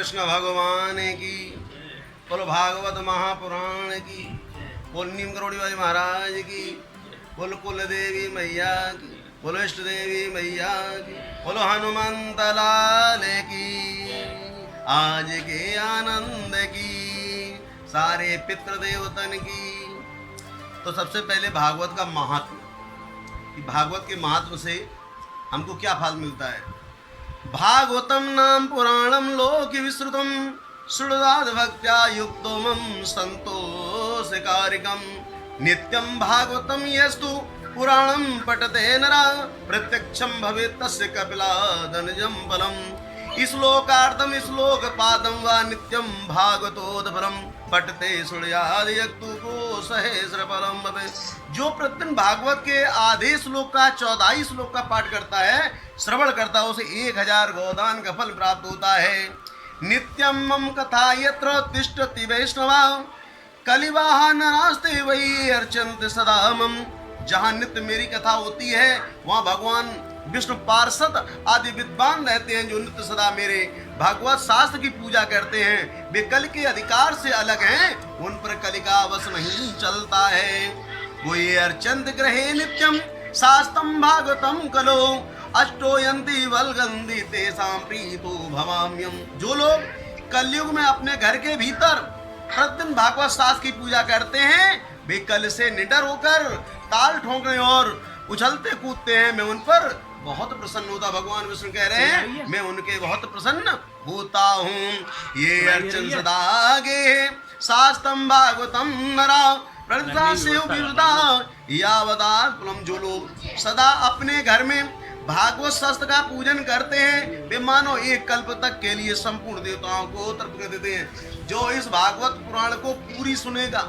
कृष्ण भगवान की, बोलो भागवत महापुराण की, बोल नीम करोड़ी वाली महाराज की, बोलो कुल देवी मैया की, बोलो इष्ट देवी मैया की, बोलो हनुमंत लाल की, आज के आनंद की, सारे पितृ देवतन की। तो सबसे पहले भागवत का महत्व, कि भागवत के महत्व से हमको क्या फल मिलता है। भागवतम नाम पुराणम लोक विश्रुतम श्रुदाद भक्त्या युक्तमं संतोषकारिकम नित्यं भागवतम यस्तु पुराणं पठते नरा प्रत्यक्षं भवेत् तस्य कपिलादनजं फलम्। श्लोकार्थम श्लोक पादम वा नित्यं भागवतोदपरम पठते सुड़यादियक्तु को सहस्र फलम भवे। जो प्रतिदिन भागवत के आधे श्लोक का 14 श्लोक का पाठ करता है, श्रवण करता है, उसे 1000 गोदान का फल प्राप्त होता है। नित्यं मम कथा यत्र तिष्ठति वैष्णवा कलिवाहा नास्ते वही अर्चन्ते सदा मम। जहाँ नित्य मेरी कथा होती है वहाँ भगवान विष्णु पार्षद आदि विद्वान रहते हैं, जो नित्य सदा मेरे भागवत शास्त्र की पूजा करते हैं। वे कल के अधिकार से अलग हैं, उन पर कलि का वश नहीं चलता है। वो ये अर्चन्त ग्रहे नित्यम शास्त्रम भागवतम कलो अष्टोयंती वल्गंदी तेसां प्रीतो भवाम्यम। जो लोग कलयुग में अपने घर के भीतर प्रतिदिन भागवत शास्त्र की पूजा करते हैं, वे कल से निडर होकर ताल ठोकने और उछलते कूदते हैं, मैं उन पर बहुत प्रसन्न होता। भगवान विष्णु कह रहे हैं मैं उनके बहुत प्रसन्न होता हूँ। ये अर्चन सदा गे शास्त्रम भागवतम नरा प्रजा से यावदाकुलम। जो लोग सदा अपने घर में भागवत शास्त्र का पूजन करते हैं, वे मानो एक कल्प तक के लिए संपूर्ण देवताओं को तर्पण कर देते हैं। जो इस भागवत पुराण को पूरी सुनेगा,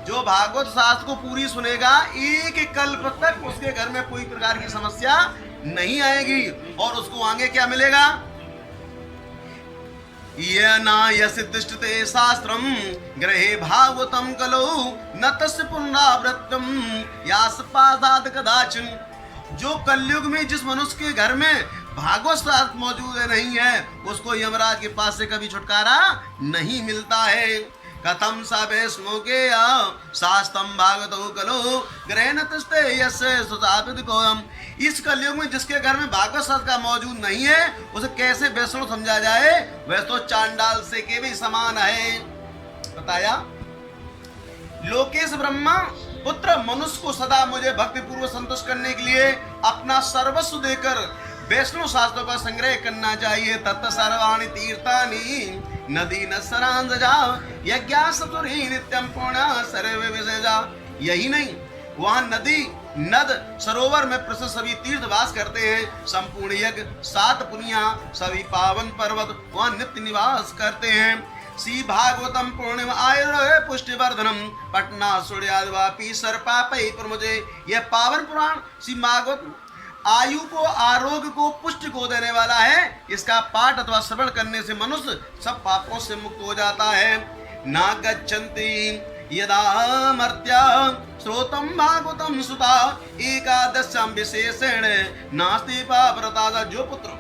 जो भागवत शास्त्र को पूरी सुनेगा, एक कल्प तक उसके घर में कोई प्रकार की समस्या नहीं आएगी और उसको आगे क्या मिलेगा। ये ना यस्य तिष्ठते शास्त्रम ग्रहे भागवतम कलो न तस्य पुनरावृत्तम यासपादाद कदाचिन। जो कलयुग में जिस मनुष्य के घर में भागवत शास्त्र मौजूद है नहीं है, उसको यमराज के पास से कभी छुटकारा नहीं मिलता है। कथम सा वैष्णो के शास्त्रम भागवतो कलो ग्रहण तिष्ठते यस्य सुतापित कोयम। इस कलयुग में जिसके घर में भागवत शास्त्र का मौजूद नहीं है, उसे कैसे वैष्णव समझा जाए। वह तो चांडाल से के भी समान है। बताया लोकेश ब्रह्मा पुत्र मनुष्य को सदा मुझे भक्ति पूर्वक संतुष्ट करने के लिए अपना सर्वस्व देकर वैष्णव शास्त्रों का संग्रह करना चाहिए। तत् सर्वाणि तीर्थानि नदी न सरांजा यज्ञा सतुरी नित्यम पुण्य सर्वे विशेषा। यही नहीं, वहाँ नदी नद सरोवर में प्रसिद्ध सभी तीर्थ वास करते हैं। संपूर्ण यज्ञ 7 पुनिया सभी पावन पर्वत वहाँ नित्य निवास करते हैं। श्री भागवतम पूर्णिमा आयुर् पुष्टिवर्धनम पटना सूर्यादिवापी सर्पापै प्रमुजे। यह पावन पुराण श्री भागवत आयु को, आरोग्य को, पुष्टि को देने वाला है। इसका पाठ अथवा श्रवण करने से मनुष्य सब पापों से मुक्त हो जाता है। ना गच्छन्ति यदा मर्त्या श्रोतम भागवतम सुता एकादश्याम विशेषेण नास्ति पापरता। जो पुत्र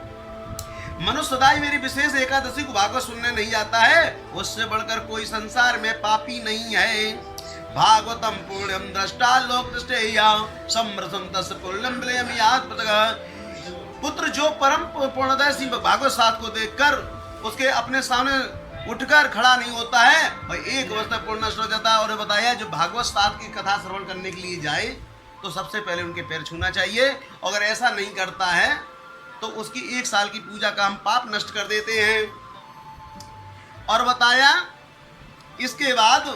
मनुष्य सदा ही मेरी विशेष एकादशी को भागवत सुनने नहीं जाता है, उससे बढ़कर कोई संसार में पापी नहीं है। भागवतम पूर्णम दृष्टा लोक दृष्टेया समृद्धम तस्य पूर्णम विलयम याद पृथक। पुत्र जो परम पूर्णदर्शी भागवत शास्त्र को देखकर उसके अपने सामने उठकर खड़ा नहीं होता है और एक अवस्था पूर्ण हो जाता है। और बताया जो भागवत शास्त्र की कथा श्रवण करने के लिए जाए तो सबसे पहले उनके पैर छूना चाहिए। अगर ऐसा नहीं करता है तो उसकी 1 साल की पूजा का हम पाप नष्ट कर देते हैं। और बताया इसके बाद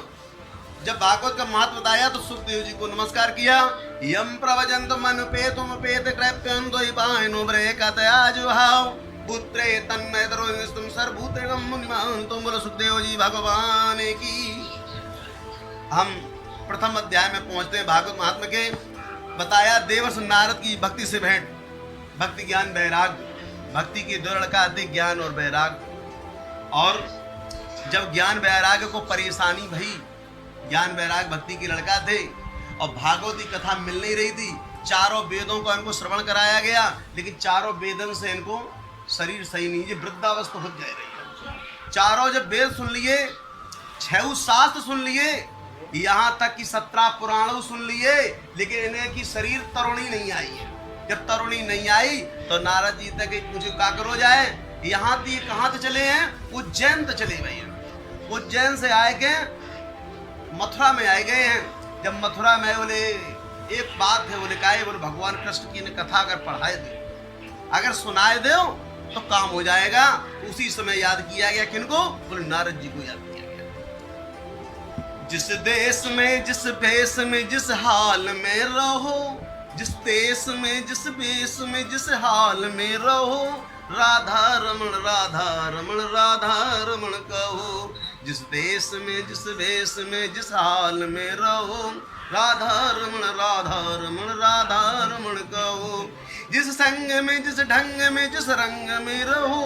जब भागवत का महत्व बताया तो सुखदेव जी को नमस्कार किया। यम प्रवचंत मनुपेतुम पेत कृप्यंतो पायनो ब्रेकतया जुहाव पुत्रे तन्मय दरोनिस्तुम सर्वभूतेगम मुनिमान। तुम बोलो सुखदेव जी भगवान की। हम प्रथम अध्याय में पहुंचते हैं भागवत महात्म्य के। बताया देवर्षि नारद की भक्ति से भेंट, भक्ति ज्ञान वैराग, भक्ति की 2 लड़का अधिक ज्ञान और वैराग। और जब ज्ञान वैराग को परेशानी भई, ज्ञान वैराग भक्ति की लड़का थे और भागवती कथा मिल नहीं रही थी। 4 वेदों को इनको श्रवण कराया गया, लेकिन 4 वेदन से इनको शरीर सही नहीं, ये वृद्धावस्था हो जा रही है। चारों जब वेद सुन लिए, 6 शास्त्र सुन लिए, यहाँ तक कि 17 पुराणों सुन लिए, लेकिन इन्हें की शरीर तरुणी नहीं आई है। जब तरुणी नहीं आई तो नारद जी तक मुझे काकर हो जाए। यहाँ तो ये कहाँ तो चले हैं? उज्जैन तो चले गए हैं। उज्जैन से आए गए मथुरा में आए गए हैं। जब मथुरा में बोले एक बात है, बोले काहे? बोले भगवान कृष्ण की ने कथा अगर पढ़ाए दे, अगर सुनाए दो तो काम हो जाएगा। उसी समय याद किया गया किनको? बोले नारद जी को याद किया गया। जिस देश में जिस भेष में जिस हाल में रहो, जिस देश में जिस भेष में जिस हाल में रहो, राधा रमण राधा रमण राधा रमण कहो। जिस देश में जिस भेष में जिस हाल में रहो, राधा रमण राधा रमण कहो। जिस संग में जिस ढंग में जिस रंग में रहो,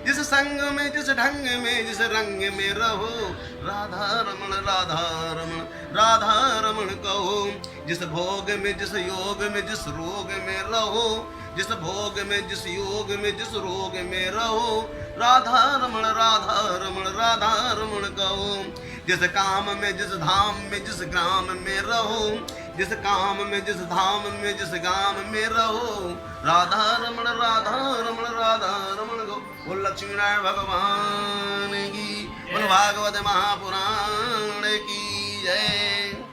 जिस संग में जिस ढंग में जिस रंग में रहो, राधा रमण राधा रमण कहो। जिस भोग में जिस योग में जिस रोग में रहो, जिस भोग में जिस योग में जिस रोग में रहो, राधा रमण राधा रमण कहो। जिस काम में जिस धाम में जिस ग्राम में रहो, जिस काम में जिस धाम में जिस गाम में रहो, राधा रमण राधा रमण गो। बोल लक्ष्मी नारायण भगवान की, बोल भागवत महापुराण की जय।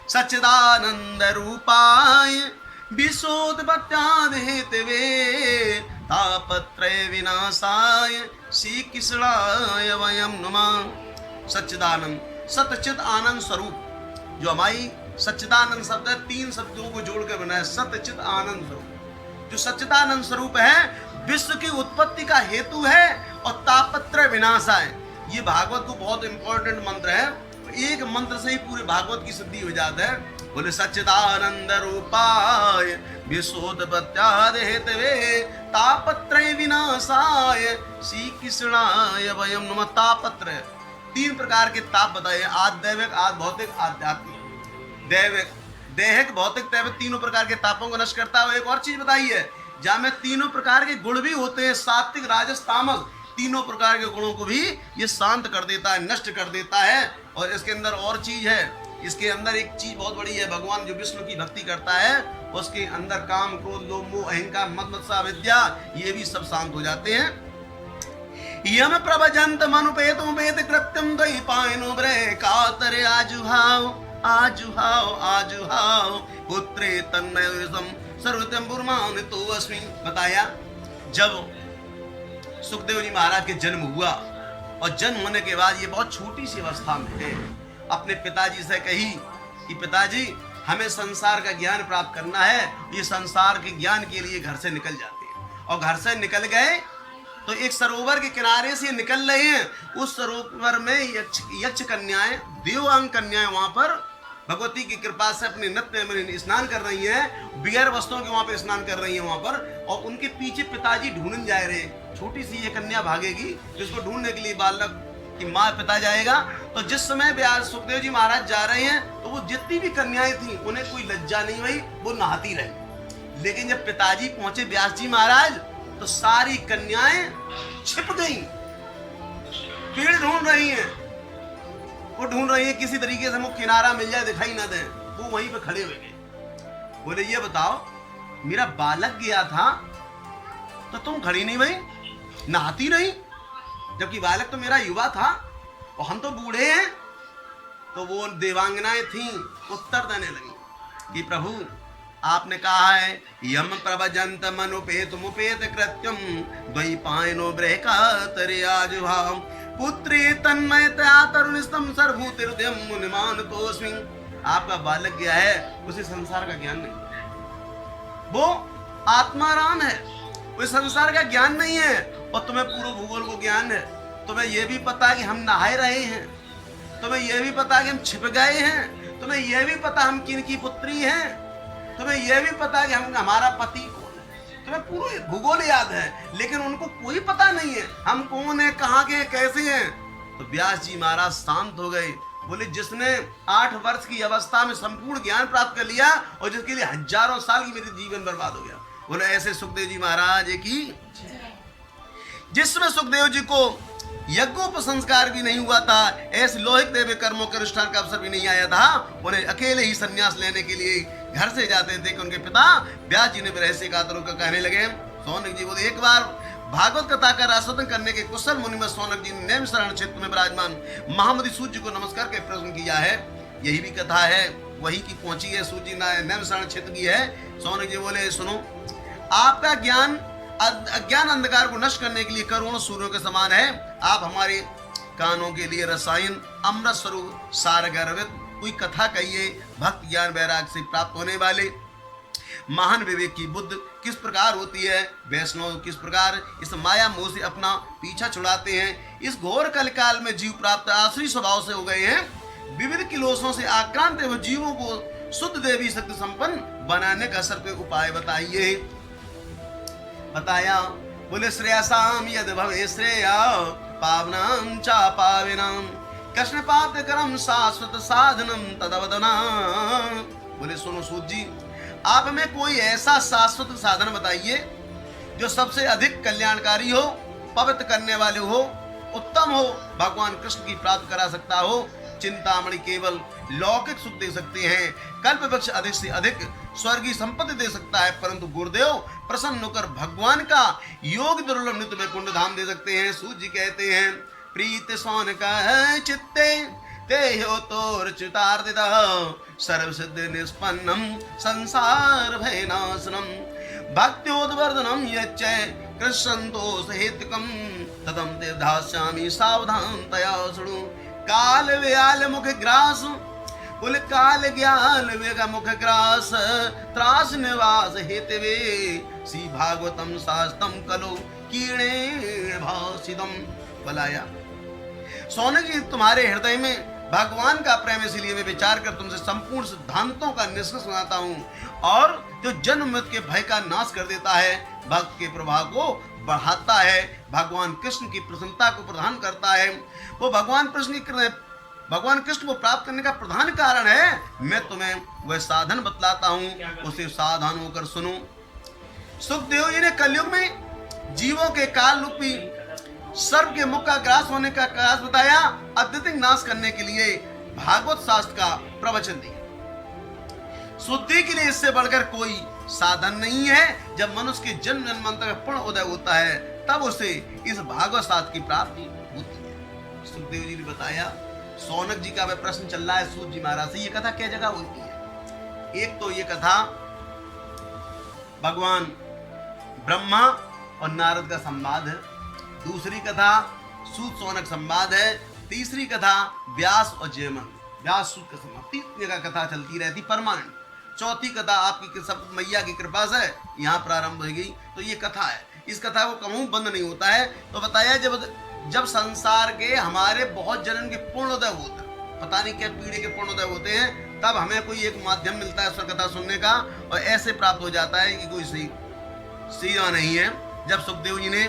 सच्चिदानंद रूपाय विशोधपत्याद हेतवे, तापत्रय विनाशाय श्री कृष्णाय वयं नमः। सच्चिदानंद, सतचित आनंद स्वरूप, जो हमारी सच्चिदानंद शब्द है, 3 शब्दों को जोड़कर बना है सतचित आनंद स्वरूप। जो सच्चिदानंद स्वरूप है, विश्व की उत्पत्ति का हेतु है और तापत्रय विनाशाय। ये भागवत को बहुत इंपॉर्टेंट मंत्र है, एक मंत्र से ही पूरे भागवत की सिद्धि हो जाता है। बोले सच्चिदानंद रूपाय विशोधपत्याद हेतवे, तापत्रय विनाशाय श्री कृष्णाय वयं नमः। तापत्रय 3 प्रकार के ताप बताए, आदैविक, आद भौतिक, आध्यात्मिक। दैविक, दैहिक, भौतिक, दैविक, तीनों प्रकार के तापों को नष्ट करता है। एक और चीज बताई है, जहाँ में तीनों प्रकार के गुण भी होते हैं, सात्विक राजस तामस, तीनों प्रकार के गुणों को भी ये शांत कर देता है, नष्ट कर देता है। और इसके अंदर और चीज है, इसके अंदर एक चीज बहुत बड़ी है, भगवान जो विष्णु की भक्ति करता है उसके अंदर काम, क्रोध, लोभ, मोह, अहंकार, मद मत्सर, अविद्या, ये भी सब शांत हो जाते हैं। यम प्रभजंत मनुपेत कृत्यम द्वैपायनो ब्रह कातरे आजुहाव आजुहाव आजुहाव पुत्रे तन्मयसम सर्वतम तो अस्मि। बताया जब सुखदेव जी महाराज के जन्म हुआ और जन्म होने के बाद ये बहुत छोटी सी अवस्था में थे, अपने पिताजी से कही कि पिताजी हमें संसार का ज्ञान प्राप्त करना है। ये संसार के ज्ञान के लिए घर से निकल जाते हैं और घर से निकल गए तो एक सरोवर के किनारे से निकल रहे हैं। उस सरोवर में यक्ष कन्याएं, देवांग कन्याएं वहां पर भगवती की कृपा से अपने नृत्य में स्नान कर रही हैं, बिगर वस्त्रों के वहां पर स्नान कर रही हैं वहां पर। और उनके पीछे पिताजी ढूंढने जा रहे, छोटी सी ये कन्या भागेगी, जिसको ढूंढने के लिए बालक की माँ पिता जाएगा। तो जिस समय व्यास सुखदेव जी महाराज जा रहे हैं तो वो जितनी भी कन्याएं थी उन्हें कोई लज्जा नहीं हुई, वो नहाती रही। लेकिन जब पिताजी पहुंचे व्यास जी महाराज तो सारी कन्याएं छिप गई, पेड़ ढूंढ रही हैं, वो ढूंढ रही है किसी तरीके से मुख्य किनारा मिल जाए, दिखाई ना दे। वो वहीं पे खड़े हुए गए, बोले ये बताओ मेरा बालक गया था तो तुम खड़ी नहीं भाई, नहाती नहीं, जबकि बालक तो मेरा युवा था और हम तो बूढ़े हैं। तो वो देवांगनाएं थीं उत्तर देने लगी कि प्रभु आपने कहा है यम प्रभजंत मनुपेत मुपेत कृत्यम द्वैपायनो ब्रहकातरे आजुहाव पुत्री तन्मयतया तरुणिस्तम सर्वभूतिर्दयम मुनिमान तोस्मि। आपका बालक गया है, उसे संसार का ज्ञान नहीं, वो आत्माराम है, उस संसार का ज्ञान नहीं है। और तुम्हें पूर्व भूगोल को ज्ञान है, तुम्हें यह भी पता है कि हम नहाए रहे हैं, तुम्हें यह भी पता है कि हम छिप गए हैं, तुम्हें यह भी पता हम किन की पुत्री हैं, तुम्हें यह भी पता है कि हमारा पति कौन है, तुम्हें पूरा भूगोल याद है, लेकिन उनको कोई पता नहीं है हम कौन है, कहाँ के, कैसे हैं। तो व्यास जी महाराज शांत हो गए, बोले जिसने 8 वर्ष की अवस्था में संपूर्ण ज्ञान प्राप्त कर लिया और जिसके लिए हजारों साल की मेरे जीवन बर्बाद हो गया, बोले ऐसे सुखदेव जी महाराज की। जिसमें सुखदेव जी को यज्ञोपसंस्कार भी नहीं हुआ था, ऐसे लौहिक देव कर्मों के अनुष्ठान का अवसर भी नहीं आया था। उन्हें अकेले ही संन्यास लेने के लिए घर से जाते थे कि उनके पिता व्यास जी ने भी रहस्य कातरों का कहने लगे। सौनक जी बोले, एक बार भागवत कथा का आस्वादन करने के कुशल मुनि में सौनक जी ने नैमिषारण्य क्षेत्र में विराजमान महामति सूर्य जी को नमस्कार के प्रश्न किया है। यही भी कथा है, वही की पहुंची है, सूर्य जी नैमिषारण्य क्षेत्र की है। सौनक जी बोले, सुनो, आपका ज्ञान अज्ञान अंधकार को नष्ट करने के लिए करोड़ों सूर्यों के समान है। आप हमारे कानों के लिए रसायन अमृत स्वरूप सार गर्वित कोई कथा कहिए, भक्त ज्ञान वैराग से प्राप्त होने वाले महान विवेक की बुद्ध किस प्रकार होती है, वैष्णव किस प्रकार इस माया मोह से अपना पीछा छुड़ाते हैं। इस घोर कलकाल में जीव प्राप्त आसुरी स्वभाव से हो गए हैं। विविध किलोशों से आक्रांत हुए जीवों को शुद्ध देवी शक्ति संपन्न बनाने का सर पे उपाय बताइए। बताया, बोले, श्रेयसाम यद भवे श्रेया पावनाम चा पाविनाम कृष्ण पाप करम शाश्वत साधनम तदवदना। बोले, सुनो सूत जी, आप हमें कोई ऐसा शाश्वत साधन बताइए जो सबसे अधिक कल्याणकारी हो, पवित्र करने वाले हो, उत्तम हो, भगवान कृष्ण की प्राप्त करा सकता हो। चिंतामणि केवल लौकिक सुख दे सकते हैं, कल्प वृक्ष अधिक से अधिक स्वर्गीय संपत्ति दे सकता है, परंतु गुरुदेव प्रसन्न होकर भगवान का योग दुर्लभ नित्य में कुंड धाम दे सकते हैं। सूत जी कहते हैं, प्रीत सोन का चित्ते ते हो तोर चितार्दित सर्व सिद्ध निष्पन्नम संसार भयनाशनम भक्त्योद्वर्धनम यच्चै कृष्णन्तोष हेतुकम तदम ते धास्यामि सावधान तया शृणु। काल व्याल मुख ग्रास, बोले, काल ज्ञान वेग मुख ग्रास त्रास निवास हेतवे सी भागवतम शास्त्रम कलो कीणे भासिदम। बलाया, सौनक जी, तुम्हारे हृदय में भगवान का प्रेम, इसलिए मैं विचार कर तुमसे संपूर्ण सिद्धांतों का निष्कर्ष सुनाता हूँ, और जो जन्म मृत्यु के भय का नाश कर देता है, भक्त के प्रभाव को बढ़ाता है, भगवान कृष्ण की प्रसन्नता को प्रदान करता है, वो भगवान कृष्ण को प्राप्त करने का प्रधान कारण है। मैं तुम्हें वह साधन बतलाता हूँ, उसे सावधान होकर सुनो। सुखदेव जी ने कलयुग में जीवों के काल रूपी सर्व के मुख का ग्रास होने का प्रयास बताया, अत्यधिक नाश करने के लिए भागवत शास्त्र का प्रवचन दिया। शुद्धि के लिए इससे बढ़कर कोई साधन नहीं है। जब मनुष्य के जन्म जन्मांतर का पूर्ण उदय होता है, तब उसे इस भागवत शास्त्र की प्राप्ति होती है। सुखदेव जी ने बताया, सौनक जी का वह प्रश्न चल रहा है सूत जी महाराज से, ये कथा क्या जगह होती है। एक तो ये कथा भगवान ब्रह्मा और नारद का संवाद है, दूसरी कथा सूत सौनक संवाद है, तीसरी कथा व्यास और जयमन व्यास सूत का संवाद। 3 जगह कथा चलती रहती परमानेंट। चौथी कथा आपकी सब मैया की कृपा से यहाँ प्रारंभ हो गई। तो ये कथा है, इस कथा को कमू बंद नहीं होता है। तो बताया, जब संसार के हमारे बहुत जन्म के पूर्णोदय होता है, पता नहीं क्या पीढ़ी के पूर्णोदय होते हैं, तब हमें कोई एक माध्यम मिलता है स्वर कथा सुनने का, और ऐसे प्राप्त हो जाता है कि कोई सीधा नहीं है। जब सुखदेव जी ने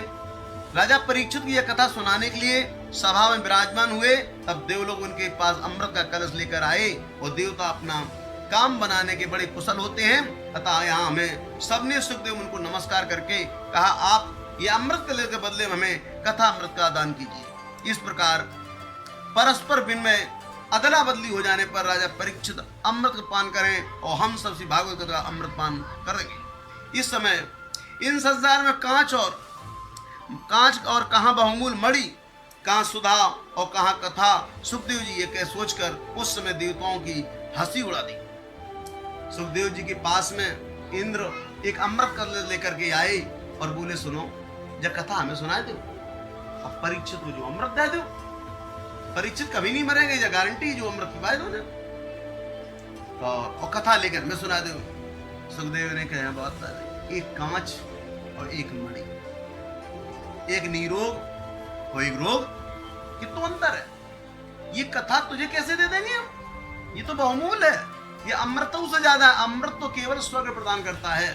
राजा परीक्षित की यह कथा सुनाने के लिए सभा में विराजमान हुए, तब देवलोग उनके पास अमृत का कलश लेकर आए, और देवता अपना काम बनाने के बड़े कुशल होते हैं। अतः यहाँ हमें सबने सुखदेव उनको नमस्कार करके कहा, आप ये अमृत कलश के बदले में हमें कथा अमृत का दान कीजिए। इस प्रकार परस्पर विनिमय अदला बदली हो जाने पर राजा परीक्षित अमृत पान करें, और हम सबसे भागवत कथा अमृत पान करेंगे। इस समय इन संसार में कांच और कहाँ बहुमूल मणि, कहाँ सुधा और कहाँ कथा। सुखदेव जी ये कह सोचकर उस समय देवताओं की हंसी उड़ा दी। सुखदेव जी के पास में इंद्र एक अमृत कलश लेकर के आए और बोले, सुनो, जब कथा हमें सुनाए दो, अब परीक्षित को जो अमृत दे दो। परीक्षित कभी नहीं मरेंगे, ये गारंटी, जो अमृत पिवाए दो ना, और कथा लेकर मैं सुना दो। सुखदेव ने कहा, बात एक कांच और एक मणि, एक निरोग और एक रोग, कितना अंतर है। ये कथा तुझे कैसे दे देंगे हम, ये तो बहुमूल्य है, ये अमृतों से ज्यादा है। अमृत तो केवल स्वर्ग प्रदान करता है,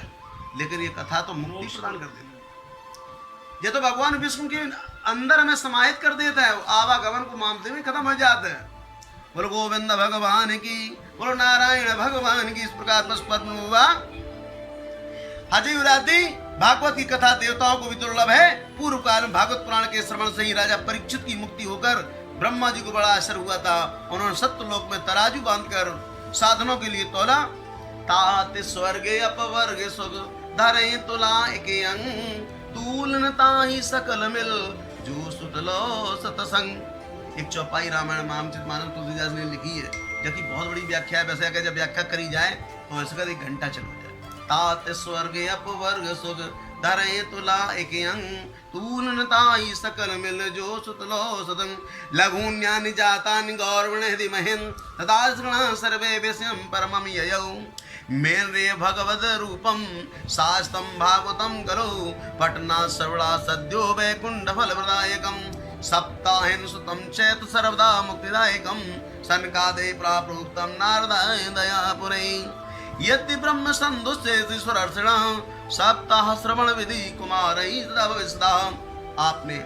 लेकिन ये कथा तो मुक्ति प्रदान कर देती है। ये तो भगवान विष्णु के अंदर हमें समाहित कर देता है, आवागमन को मानते हुए खत्म हो जाते हैं। बोलो गोविंद भगवान की, बोलो नारायण भगवान की। इस प्रकार बस पद्म हुआ। हाजी उराती भागवत की कथा देवताओं को भी दुर्लभ है। पूर्व काल में भागवत पुराण के श्रवण से ही राजा परीक्षित की मुक्ति होकर ब्रह्मा जी को बड़ा असर हुआ था। उन्होंने सत्यलोक में तराजू बांधकर साधनों के लिए तोला। तात स्वर्गे अपवर्गे सुख धरे तुला एक अंग तूलन ताहि सकल मिल जो सुतलो सतसंग। एक चौपाई रामायण रामचरितमानस तुलसीदास ने लिखी है, जबकि बहुत बड़ी व्याख्या है। वैसे अगर जब व्याख्या करी जाए तो इसका 1 घंटा चल जाए। तात स्वर्गे अपवर्ग सुख धरे तुला एक अंग तूलन ताहि सकल मिल जो सुतलो सतंग। लघुन्यानि जातानि गौरवणेति महेन् तथा श्रृणा सर्वे विषयं परमं ययौ। मेरे भगवद रूपम शास्त्रम भागवतम करो पटना सर्वदा सद्यो वैकुंठ फल प्रदायकम। सप्ताहेन सुतम चैत सर्वदा मुक्तिदायकम सनकादे प्राप्तम नारदाय दयापुरे। यदि ब्रह्म संदुष्टेश्वरर्षण सप्ताह श्रवण विधि कुमार आपने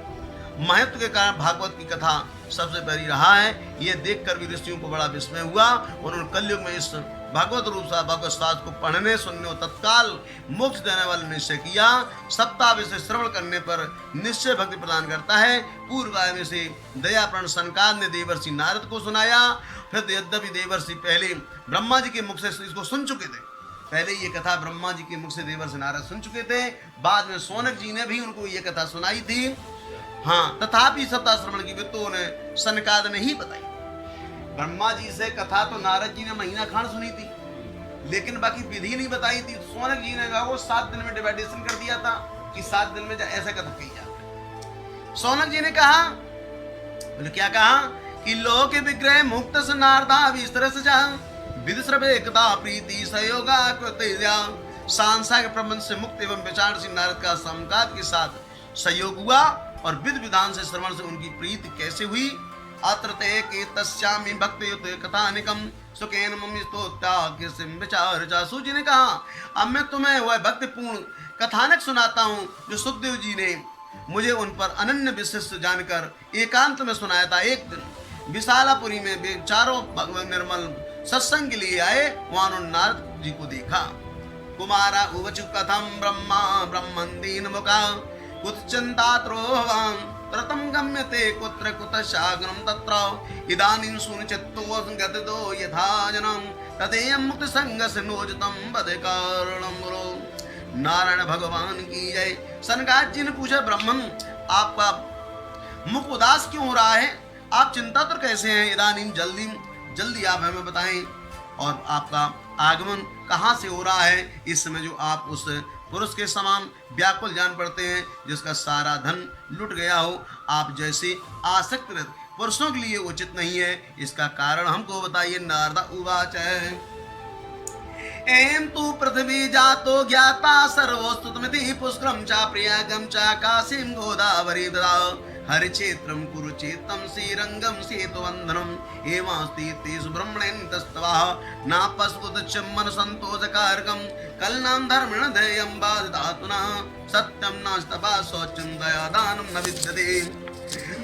महत्व के कारण भागवत की कथा सबसे पहली रहा है। ये देखकर भी ऋषियों को बड़ा विस्मय हुआ। उन्होंने कलयुग में इस भागवत रूप सा भगवत शास्त्र को पढ़ने सुनने और तत्काल मोक्ष देने वाला निश्चय किया। सप्ताह विषय श्रवण करने पर निश्चय भक्ति प्रदान करता है। पूर्व काल में से दयाप्राण सनकाद ने देवर्षि नारद को सुनाया। फिर यद्यपि देवर्षि पहले ब्रह्मा जी के मुख से इसको सुन चुके थे। पहले ये कथा ब्रह्मा जी के मुख से देवर्षि नारद सुन चुके थे। बाद में सौनक जी ने भी उनको ये कथा सुनाई थी। हाँ, तथापि सप्ताह श्रवण की वित्त उन्हें सनकाद ने ही बताई। ब्रह्मा जी से कथा तो नारद जी ने महीना खान सुनी थी, लेकिन बाकी विधि नहीं बताई थी। सौनक जी ने कहा वो 7 दिन में डिवाइडेशन कर दिया था कि 7 दिन में ऐसा कथा कही जाए। सौनक जी ने कहा, बोले क्या कहा कि लोक विग्रह मुक्त से नारदा विस्तरस जा विदस्रव एकता प्रीति सहयोगा कृत्या। सांसारिक प्रबंध से मुक्त एवं विचारशील नारद का समकाल के साथ सहयोग हुआ और विध विधान से श्रवण से उनकी प्रीति कैसे हुई। अत्र ते के तस्यामि भक्तियुत कथानिकम सुखेन मम स्तोत्याग्य सिम विचार जासु जी ने कहा, अब मैं तुम्हें वह भक्तिपूर्ण कथानक सुनाता हूँ जो सुखदेव जी ने मुझे उन पर अनन्य विशिष्ट जानकर एकांत में सुनाया था। एक दिन विशालापुरी में वे चारों भगवान निर्मल सत्संग के लिए आए। वहां उन्होंने नारद जी को देखा। कुमारा उवचु कथम ब्रह्मा ब्रह्मन् दीन मुखा कुत चिंतात्रोहवाम त्रतम गम्यते कुत्र कुतशाग्रम तत्र इदानीं सुनिचित्तो गतितो यथा जनम तदेयं मुक्त संग सिनोजतम बद कारणम बोलो। नारायण भगवान की जय। सनकाद जी ने पूछा, ब्राह्मण आपका मुख उदास क्यों हो रहा है? आप चिंता तो कैसे हैं? इदानीं जल्दी आप हमें बताएं और आपका आगमन कहाँ से हो रहा है? इस समय जो आप उस पुरुष के समान व्याकुल जान पड़ते हैं जिसका सारा धन लुट गया हो। आप जैसे आसक्त पुरुषों के लिए उचित नहीं है। इसका कारण हमको बताइए। नारद उवाच एम तु पृथ्वी जातो ज्ञाता सर्वोस्तुतमिति पुष्करम चा प्रियागम चा काशीम गोदावरी ददा हरि क्षेत्रम कुरुक्षेत्रम श्रीरंगम सेतुवंदनम एवास्ति तेषु ब्रह्मणेन तस्तवाः नापस्कुतचम्मन संतोषकारकम कलनाम धर्मेण ध्येयं बाधितात्मना सत्यम नास्तपा शौचं दयादानं न विद्यते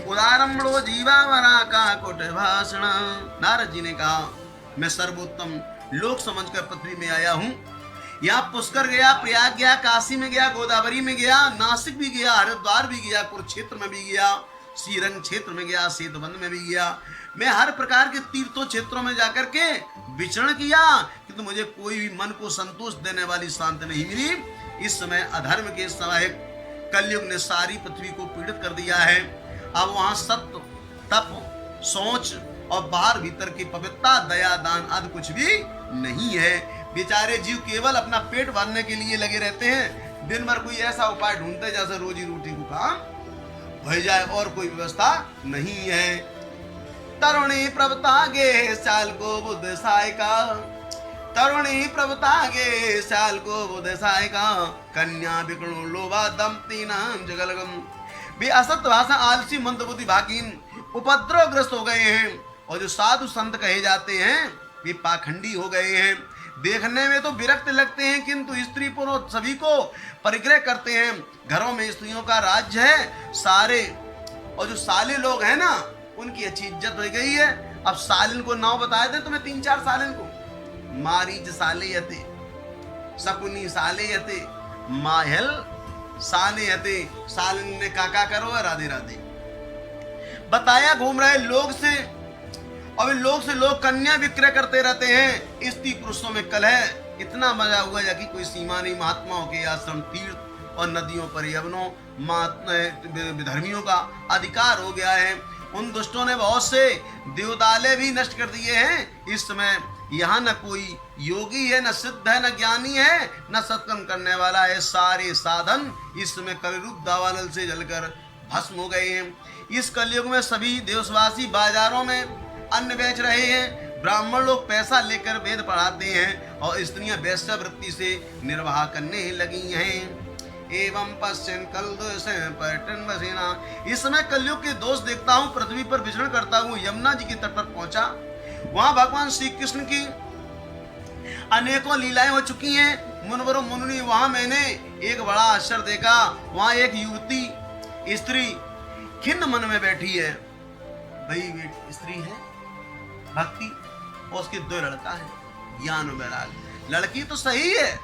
उदारम्भो जीवावरा का कुट भाषण। नारद जी ने कहा, मैं सर्वोत्तम लोक समझकर पृथ्वी में आया हूँ। यहाँ पुष्कर गया, प्रयाग गया, काशी में गया, गोदावरी में गया, नासिक भी गया, हरिद्वार भी गया, कुरुक्षेत्र में भी गया, श्रीरंग क्षेत्र में गया, सेतुबंध में भी गया। मैं हर प्रकार के तीर्थों क्षेत्रों में जाकर के विचरण किया, किंतु मुझे कोई भी मन को संतोष देने वाली शांति नहीं मिली। इस समय अधर्म के सहायक कलयुग ने सारी पृथ्वी को पीड़ित कर दिया है। अब वहां सत्य, तप, सोच और बाहर भीतर की पवित्रता, दया, दान आदि कुछ भी नहीं है। बेचारे जीव केवल अपना पेट भरने के लिए लगे रहते हैं। दिन भर कोई ऐसा उपाय ढूंढते जैसे रोजी रोटी को काम हो जाए, और कोई व्यवस्था नहीं है। तरुणी प्रभुता गे साल को बुद्ध सायका, तरुणी प्रभुता गे साल को बुद्ध सायका कन्या विकणो लोभा दंपति नाम जगलगम। वे असत भाषा, आलसी, मंदबुद्धि, भाकीन, उपद्रवग्रस्त हो गए हैं। और जो साधु संत कहे जाते हैं वे पाखंडी हो गए हैं। देखने में तो विरक्त लगते हैं, किंतु स्त्री पुरुष सभी को परिग्रह करते हैं। घरों में स्त्रियों का राज्य है सारे, और जो साले लोग हैं ना उनकी अच्छी इज्जत हो गई है। अब सालिन को नाम बताए थे तुम्हें 3-4 सालिन को। मारीच साले यते, शकुनी साले यते, माहल साने हते, सालन ने काका करो राधे राधे। बताया घूम रहे लोग से, और लोग से लोग कन्या विक्रय करते रहते हैं। स्त्री पुरुषों में कलह, इतना मजा हुआ या कि कोई सीमा नहीं। महात्माओं के आश्रम, तीर्थ और नदियों पर यवनों विधर्मियों का अधिकार हो गया है। उन दुष्टों ने बहुत से देवतालय भी नष्ट कर दिए हैं। इस समय यहाँ न कोई योगी है, न सिद्ध है, न ज्ञानी है, न सत्कर्म करने वाला है। सारे साधन इस समय कलरूप दावानल से जलकर भस्म हो गए हैं। इस कलयुग में सभी देशवासी बाजारों में अन्न बेच रहे हैं। ब्राह्मण लोग पैसा लेकर वेद पढ़ाते हैं और स्त्रियां वेश्यावृत्ति से निर्वाह करने लगी हैं। एवं पश्चिम कल पर्यटन बसेना। इस समय कलयुग के दोष देखता हूँ, पृथ्वी पर विचरण करता हूँ। यमुना जी के तट पर पहुंचा, वहां भगवान श्री कृष्ण की अनेकों लीलाएं हो चुकी हैं। मुनवरों मुनि, वहां मैंने एक बड़ा आश्चर्य देखा। वहां एक युवती स्त्री खिन्न मन में बैठी है। भाई स्त्री है भक्ति, और उसके दो लड़का है ज्ञान और वैराग। लड़की तो सही है,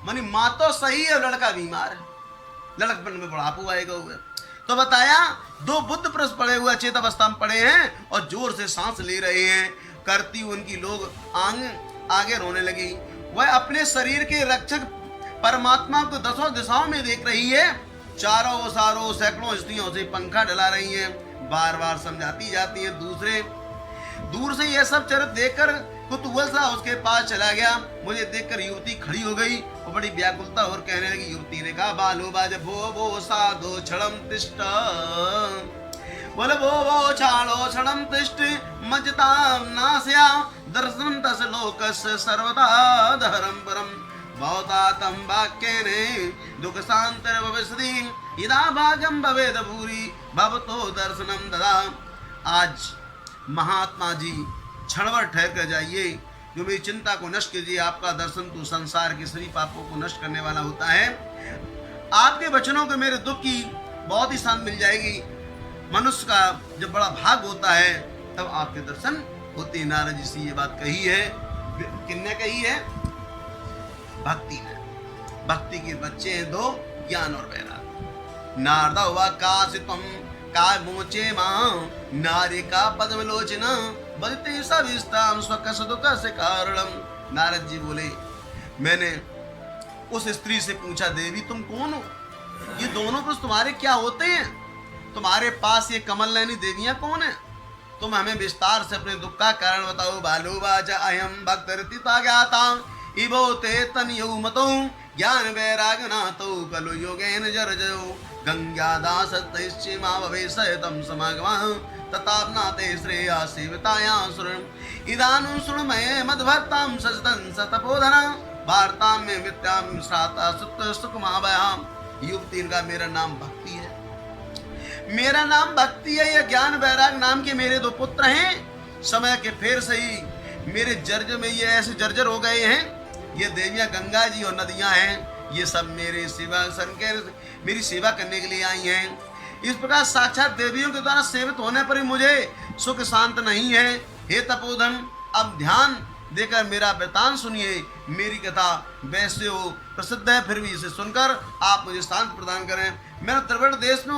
मानी माँ तो सही है, लड़का बीमार है, लड़कपन में बुढ़ापू आएगा हुए। तो बताया दो बुद्ध पुरुष पड़े हुए चेत अवस्था में पड़े हैं और जोर से सांस ले रहे हैं। करती उनकी लोग आगे रोने लगी। वह अपने शरीर के रक्षक परमात्मा को दसों दिशाओं में देख रही है। चारों ओसारों सैकड़ों स्त्रियों से पंखा डला रही हैं, बार बार समझाती जाती हैं। दूर से यह सब चरित्र देखकर कुतूहल सा उसके पास चला गया। मुझे देखकर युवती खड़ी हो गई और बड़ी व्याकुलता और कहने लगी। युवती ने कहा, बालो बाज भो साधो छड़म तिष्ठ, बोले भो छाड़ो छड़म तिष्ठ मजताम नास्या दर्शन तस लोकस सर्वदा धरम परम भवता तम वाक्येने दुख शांतर भविष्यति यदा भागम भवेद भूरि भवतो दर्शनम ददा। आज महात्मा जी क्षण भर ठहर कर जाइए, जो मेरी चिंता को नष्ट कीजिए। आपका दर्शन तो संसार के सभी पापों को नष्ट करने वाला होता है। आपके वचनों को मेरे दुख की बहुत ही शांति मिल जाएगी। मनुष्य का जब बड़ा भाग होता है तब आपके दर्शन होते। नारद जी से ये बात कही है। किसने कही है? भक्ति ने। भक्ति के बच्चे हैं दो, ज्ञान और वैराग। नारद हुआ काशितम का मोचे मां नारी का पद्मलोचना बजते सविस्ताम स्वकस दुख से कारणम। नारद जी बोले, मैंने उस स्त्री से पूछा, देवी तुम कौन हो? ये दोनों पुरुष तुम्हारे क्या होते हैं? तुम्हारे पास ये कमल नयनी देवियां कौन है? तुम हमें विस्तार से अपने दुख का कारण बताओ। बालो बाजा अयम भक्त रतिता ज्ञाता इबो ते तन यौ मतो ज्ञान वैराग नातो कलो योगेन जरजो गंगा दास तैश्चिमा भवेशयतम समागमा ततापनाते श्रेया सेविताया सुरम इदानुं सुरमये मद्भक्तां सजतं सतपोधना वार्तां में विद्यां श्राता सुत सुकुमाभयाम। युवती का मेरा नाम भक्ति है, मेरा नाम भक्ति है। यह ज्ञान वैराग नाम के मेरे दो पुत्र हैं। समय के फेर से ही मेरे जर्जर में ये ऐसे जर्जर हो गए हैं। ये देवियां गंगा जी और नदियां हैं, ये सब मेरे सेवा संकेत मेरी सेवा करने के लिए आई हैं। इस प्रकार साक्षात देवियों के द्वारा सेवित होने पर ही मुझे सुख शांत नहीं है। हे तपोधन, अब ध्यान देकर मेरा वृतांत सुनिए। मेरी कथा वैसे हो प्रसिद्ध है, फिर भी इसे सुनकर आप मुझे शांति प्रदान करें। मैं द्रविड़ देश में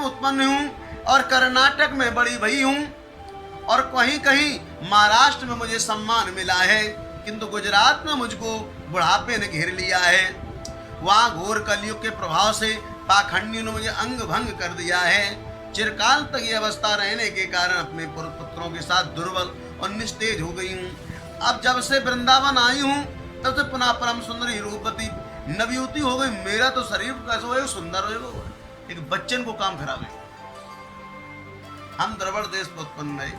उत्पन्न हूँ और कर्नाटक में बड़ी भई हूँ और कहीं कहीं महाराष्ट्र में मुझे सम्मान मिला है, किंतु गुजरात में मुझको बुढ़ापे ने घेर लिया है। वहाँ घोर कलयुग के प्रभाव से पाखंडियों ने मुझे अंग भंग कर दिया है। चिरकाल तक ये अवस्था रहने के कारण अपने पुत्रों के साथ दुर्बल और निस्तेज हो गई हूँ। अब जब से वृंदावन आई हूँ तब से पुनः परम सुंदरी रूपवती नवयुवती हो गई। मेरा तो शरीर कैसे हो सुंदर हो, एक बच्चन को काम खराब है। हम द्रविड़ देश में उत्पन्न हुए,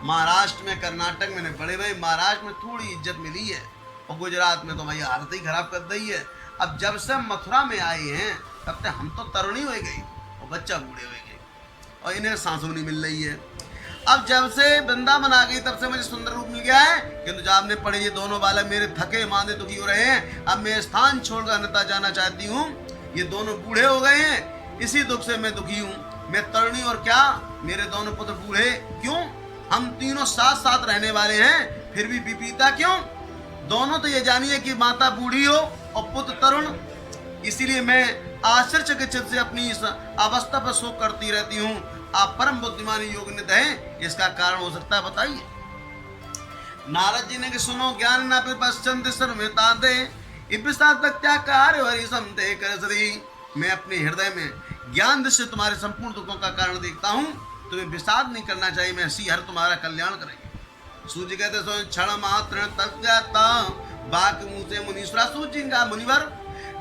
महाराष्ट्र में कर्नाटक में बड़े भाई, महाराष्ट्र में थोड़ी इज्जत मिली है और गुजरात में तो भाई हालत ही खराब कर दी है। अब जब से मथुरा में आए हैं तब तक हम तो तरुणी हो गई और बच्चा बूढ़े हो गए और इन्हें सांसों नहीं मिल रही है। अब जब से वृंदावन आ गई तब से मुझे सुंदर रूप मिल गया है, किंतु जब आपने पढ़े ये दोनों बालक मेरे थके मांदे दुखी हो रहे हैं। अब मैं स्थान छोड़कर अन्यथा जाना चाहती हूँ। ये दोनों बूढ़े हो गए हैं, इसी दुख से मैं दुखी हूँ। मैं तरुणी और क्या मेरे दोनों पुत्र बूढ़े क्यों? हम तीनों साथ साथ रहने वाले हैं, फिर भी विपरीता क्यों? दोनों तो ये जानिए कि माता बूढ़ी हो और पुत्र तरुण। इसीलिए मैं आश्चर्यचकित से अपनी इस अवस्था पर शोक करती रहती हूँ। आप परम बुद्धिमान योगनित हैं, इसका कारण हो सकता है, बताइए। नारद जी ने कि सुनो, ज्ञान न पश्चंत सर्वमेता दे इब्सात्या कार्य हरि समते कर सदी। मैं अपने हृदय में ज्ञान दृष्टि तुम्हारे संपूर्ण दुखों का कारण देखता हूँ। तुम्हें विषाद नहीं करना चाहिए, मैं श्री हरि तुम्हारा कल्याण करेंगे। सूर्य कहते सो क्षण मात्र तक जाता बाक मुंह से मुनीश्वरा। सूचिंगा मुनिवर,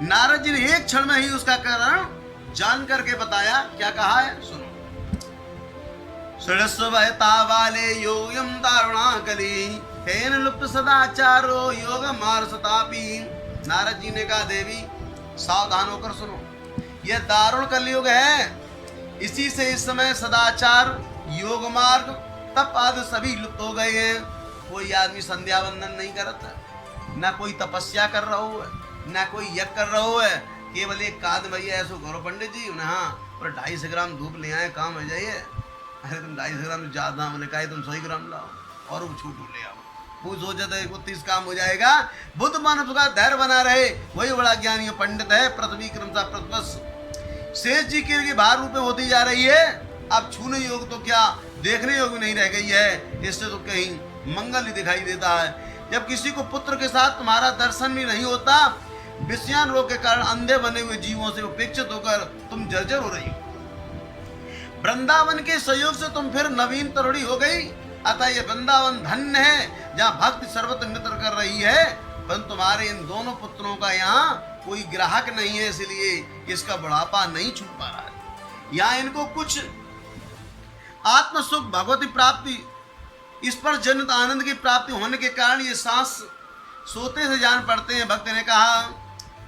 नारद जी ने एक क्षण में ही उसका कारण जान करके बताया। क्या कहा है, सुनो। षडस्वता वाले योगम दारुणा कली हेन लुप्त सदाचारो योग मार सतापी। नारद जी ने कहा, देवी सावधान होकर सुनो, यह दारुण कलयुग है। इसी से इस समय सदाचार, योग मार्ग, तप आदि सभी लुप्त हो गए हैं। कोई आदमी संध्या वंदन नहीं करता, ना कोई तपस्या कर रहा हो, ना कोई यज्ञ कर रहा है। केवल एक काद भैया ऐसो करो पंडित जी, हाँ पर 250 ग्राम धूप ले आए, काम हो जाइए। अरे तुम 250 ग्राम ज्यादा, बोले का तुम 100 ग्राम लाओ और वो छूट ले आओ, वो सोचते 31 काम हो जाएगा। बुद्ध मानव का धैर्य बना रहे, वही बड़ा ज्ञानी पंडित है। पृथ्वी क्रमशः प्रतिवर्ष शेष जी की भार रूपे होती जा रही है। अब छूने योग तो क्या, देखने योग नहीं रह गई है। इससे तो कहीं मंगल ही दिखाई देता है। जब किसी को पुत्र के साथ तुम्हारा दर्शन भी नहीं होता, विषयान रोग के कारण अंधे बने हुए जीवों से उपेक्षित होकर तुम जर्जर हो रही हो। वृंदावन के सहयोग से तुम फिर नवीन तरुणी हो गई। अतः ये वृंदावन धन्य है, जहाँ भक्ति सर्वत्र नृत्य कर रही है। परंतु तुम्हारे इन दोनों पुत्रों का यहाँ कोई ग्राहक नहीं है, इसलिए इसका बुढ़ापा नहीं छूट पा रहा है। यहाँ इनको कुछ आत्म सुख, भगवती प्राप्ति, इस पर जनित आनंद की प्राप्ति होने के कारण ये सांस सोते से जान पड़ते हैं। भक्त ने कहा,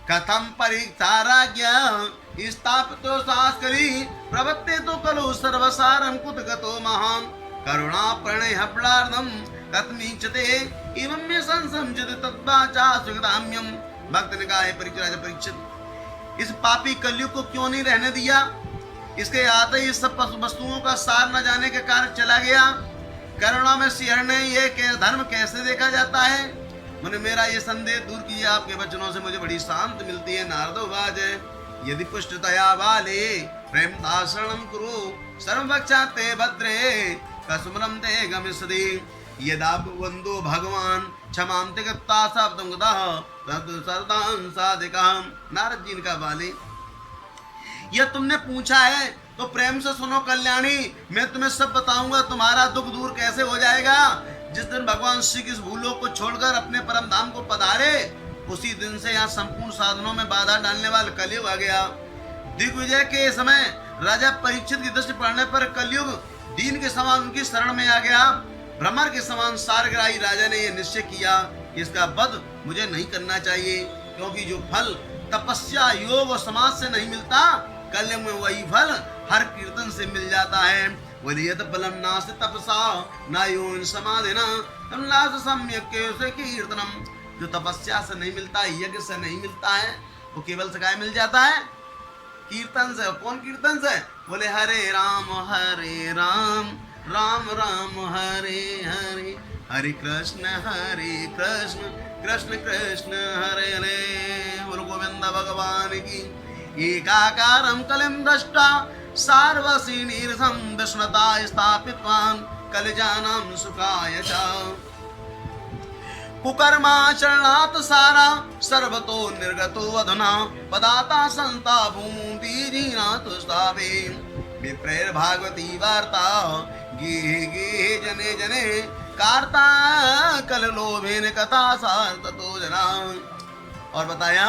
कथम परीक्षा राज्ञ स्थापितो सांस करी प्रवत्ते तो कलो सर्वसारम कुतगतो महान करुणा प्रणय हब्लार्दम कथमीचते एवं में संसमजत तद्वाचा सुगदाम्यम। भक्त ने कहा, है परीक्षित, इस पापी कलयुग को क्यों नहीं रहने दिया? इसके आते ही सब वस्तुओं का सार न जाने के कारण चला गया। करुणा में सिहरने ये धर्म कैसे देखा जाता है? मैंने मेरा ये संदेह दूर किया, आपके वचनों से मुझे बड़ी शांत मिलती है। नारदोवाच, यदि पुष्टतया वाले प्रेम शरणम कुरु सर्वभक्षाते भद्रे कसुमरम ते गमिष्यति यदा वंदो भगवान क्षमां ते गत्ता शब्दं गतः तद सर्दां साधिकां। नारद जी का वाले, यह तुमने पूछा है तो प्रेम से सुनो कल्याणी, मैं तुम्हें सब बताऊंगा। तुम्हारा दुख दूर कैसे हो जाएगा? जिस दिन भगवान श्री कृष्ण भूलोक को छोड़कर अपने परम धाम को पधारे, उसी दिन से यहाँ संपूर्ण साधनों में बाधा डालने वाला कलयुग आ गया। दिग्विजय के समय राजा परीक्षित की दृष्टि पड़ने पर कलयुग दीन के समान उनकी शरण में आ गया। भ्रमर के समान सारग्राही राजा ने यह निश्चय किया, इसका वध मुझे नहीं करना चाहिए, क्योंकि जो फल तपस्या, योग और समाज से नहीं मिलता, कलयुग में वही फल हर कीर्तन से मिल जाता है। वलियत बलम नास तपसा नायोन समाधिना नास सम्यक से कीर्तनम। जो तपस्या से नहीं मिलता है, यज्ञ से नहीं मिलता है, वो केवल से काय मिल जाता है? कीर्तन से। कौन कीर्तन से? बोले हरे राम राम राम हरे हरे, हरे कृष्ण कृष्ण कृष्ण हरे हरे। बोलो गोविंद भगवान की। एकाकारं कलिं दृष्टा सार्वसी नीरसं दशनता स्थापितवान् कलिजानां सुखाय च। कुकर्माचरणात् सारा सर्वतो निर्गतो अधुना पदाता संता भूमि दीनात् स्थापे। विप्रेर भागवती वार्ता गे गे जने जने कार्ता कल लोभेन कथा सार ततो जना। और बताया,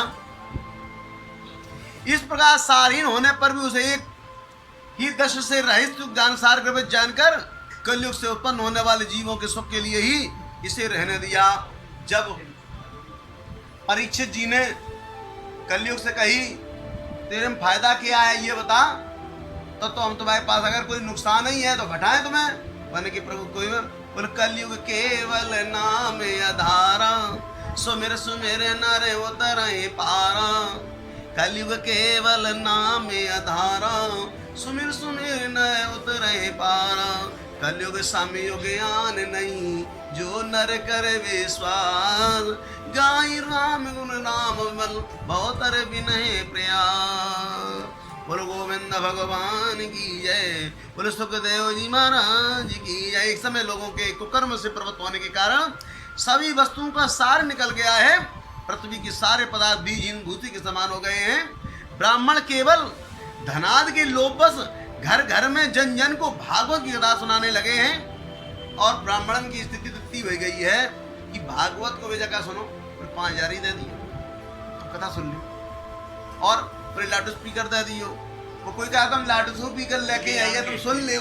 इस प्रकार सारहीन होने पर भी उसे एक ही दश से रहित सुख सार गर्भित जानकर कलयुग से उत्पन्न होने वाले जीवों के सुख के लिए ही इसे रहने दिया। जब परीक्षित जी ने कलयुग से कही, तेरे में फायदा क्या है ये बता, तो हम तुम्हारे पास अगर कोई नुकसान ही है तो घटाएं तुम्हें। मैंने कि प्रभु कोई बोले, कलयुग केवल नाम आधारा सुमिर सुमिर नर उतरे पारा। कलयुग केवल नाम आधारा सुमिर सुमिर न उतरे पारा। कलयुग समयुग आन नहीं, जो नर करे विश्वास, गाई राम गुण नाम बल, बहुत विनय प्रयास। बोलो गोविंद भगवान की जय, बोलो सुखदेव जी महाराज की जय। एक समय लोगों के कुकर्म से प्रवृत्त होने के कारण सभी वस्तुओं का सार निकल गया है, पृथ्वी के सारे पदार्थ बीजहीन भूति के समान हो गए हैं। ब्राह्मण केवल धनाद के लोभवश घर घर में जन जन को भागवत की कथा सुनाने लगे हैं, और ब्राह्मणन की स्थिति इतनी हो गई है कि भागवत को बेजा का सुनो, फिर 5000 ही दे दियो तो कथा सुन लो, और फिर लाउड स्पीकर दे दियो, वो कोई कहा तुम लाउड स्पीकर लेके आइए तुम सुन ले,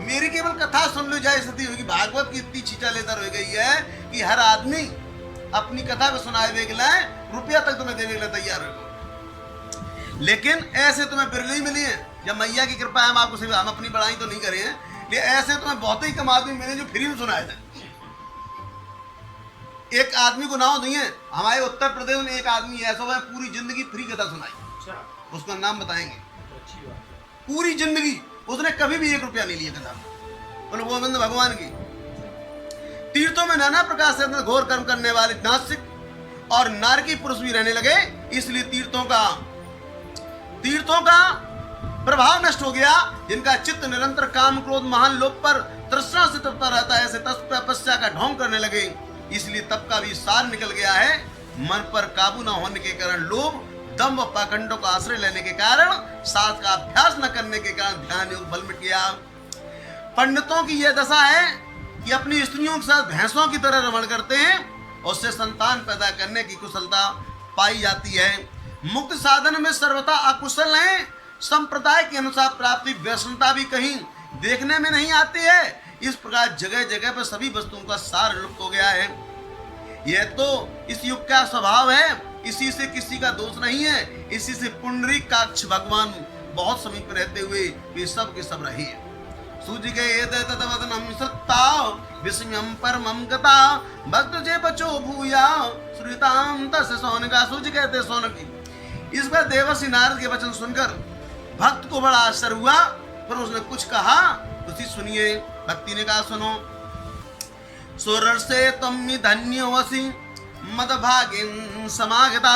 मेरी केवल कथा सुन लो। जाए स्थिति होगी, भागवत की इतनी चीचा लेकर हो गई है कि हर आदमी अपनी कथा को सुनाए बेगला रुपया तक तुम्हें देने के लिए तैयार हो। लेकिन ऐसे तुम्हें बिरले ही मिली है, जब मैया की कृपा है, हम आपको हम अपनी बड़ाई तो नहीं करे हैं, लेकिन ऐसे तुम्हें बहुत ही कम आदमी मिले जो फ्री में सुनाए थे। एक आदमी को नाम दिए, हमारे उत्तर प्रदेश में एक आदमी ऐसा हुआ है पूरी जिंदगी फ्री कथा सुनाई, उसका नाम बताएंगे। पूरी जिंदगी उसने कभी भी 1 रुपया नहीं लिया कथा। बोलो गोविंद भगवान की। तीर्थों में नाना प्रकार से घोर कर्म करने वाले नास्तिक और नारकी पुरुष भी रहने लगे, इसलिए तीर्थों का प्रभाव नष्ट हो गया। जिनका चित्त निरंतर काम क्रोध महान लोभ पर तृष्णा से तपता रहता है, ऐसे तपस्या का ढोंग करने लगे, इसलिए तप का भी सार निकल गया है। मन पर काबू न होने के कारण लोभ, दम्भ, पाखंडों का आश्रय लेने के कारण, साथ का अभ्यास न करने के कारण ध्यान योग बल मिट गया। पंडितों की यह दशा है कि अपनी स्त्रियों के साथ भैंसों की तरह रमण करते हैं, उससे संतान पैदा करने की कुशलता पाई जाती है। मुक्त साधन में सर्वथा अकुशल हैं, संप्रदाय के अनुसार प्राप्ति व्यसनता भी कहीं देखने में नहीं आती है। इस प्रकार जगह जगह पर सभी वस्तुओं का सार लुप्त हो गया है। यह तो इस युग का स्वभाव है, इसी से किसी का दोष नहीं है। इसी से पुंडरीकाक्ष भगवान बहुत समीप रहते हुए वे सब के सब रहे। सूझ गए तदवदनम सत्ता विस्मयम परमम गता, भक्त जे बचो भूया श्रुताम तस सोनका। सूझ गए थे सोनकी। इस बार देवर्षि नारद के वचन सुनकर भक्त को बड़ा आश्चर्य हुआ, पर उसने कुछ कहा, उसी सुनिए। भक्ति ने कहा, सुनो। सुरर से तुम धन्य वसी मद भाग्यं समागता,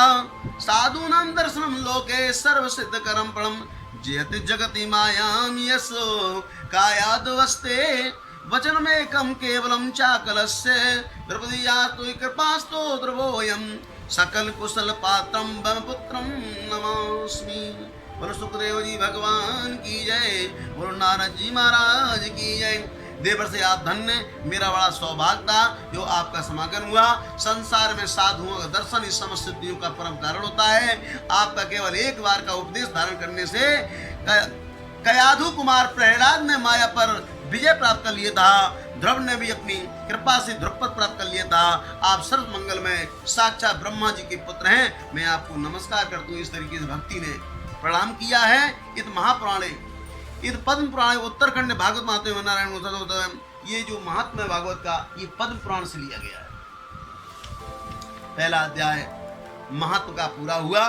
साधूनां दर्शनम लोके सर्व सिद्ध करम परम, जयति जगति मायाम यशो कायाद वस्ते, वचन में कम केवलम चाकलस्य द्रौपदी यातु कृपास्तो द्रवोयम, सकल कुशल पात्रम ब्रह्मपुत्रम नमास्मि। बोलो सुखदेव जी भगवान की जय, बोलो नारद जी महाराज की जय। देवर्षि आप धन्य, मेरा बड़ा सौभाग्य था जो आपका समागम हुआ। संसार में साधुओं का दर्शन इस समस्त सिद्धियों का परम कारण होता है। आपका केवल एक बार का उपदेश धारण करने से कयाधु कुमार प्रहलाद ने माया पर विजय प्राप्त कर लिया था, ध्रुव ने भी अपनी कृपा से ध्रुपद प्राप्त कर लिया था। आप सर्व मंगल में साक्षात ब्रह्मा जी के पुत्र हैं। मैं आपको नमस्कार करता हूँ। इस तरीके से भक्ति ने प्रणाम किया है। इत महापुराणे, इत पद्म पुराण उत्तरखंड भागवत महात्म्य में नारायण होता है। ये जो महात्म्य भागवत का ये पद्म पुराण से लिया गया है। पहला अध्याय महत्व का पूरा हुआ।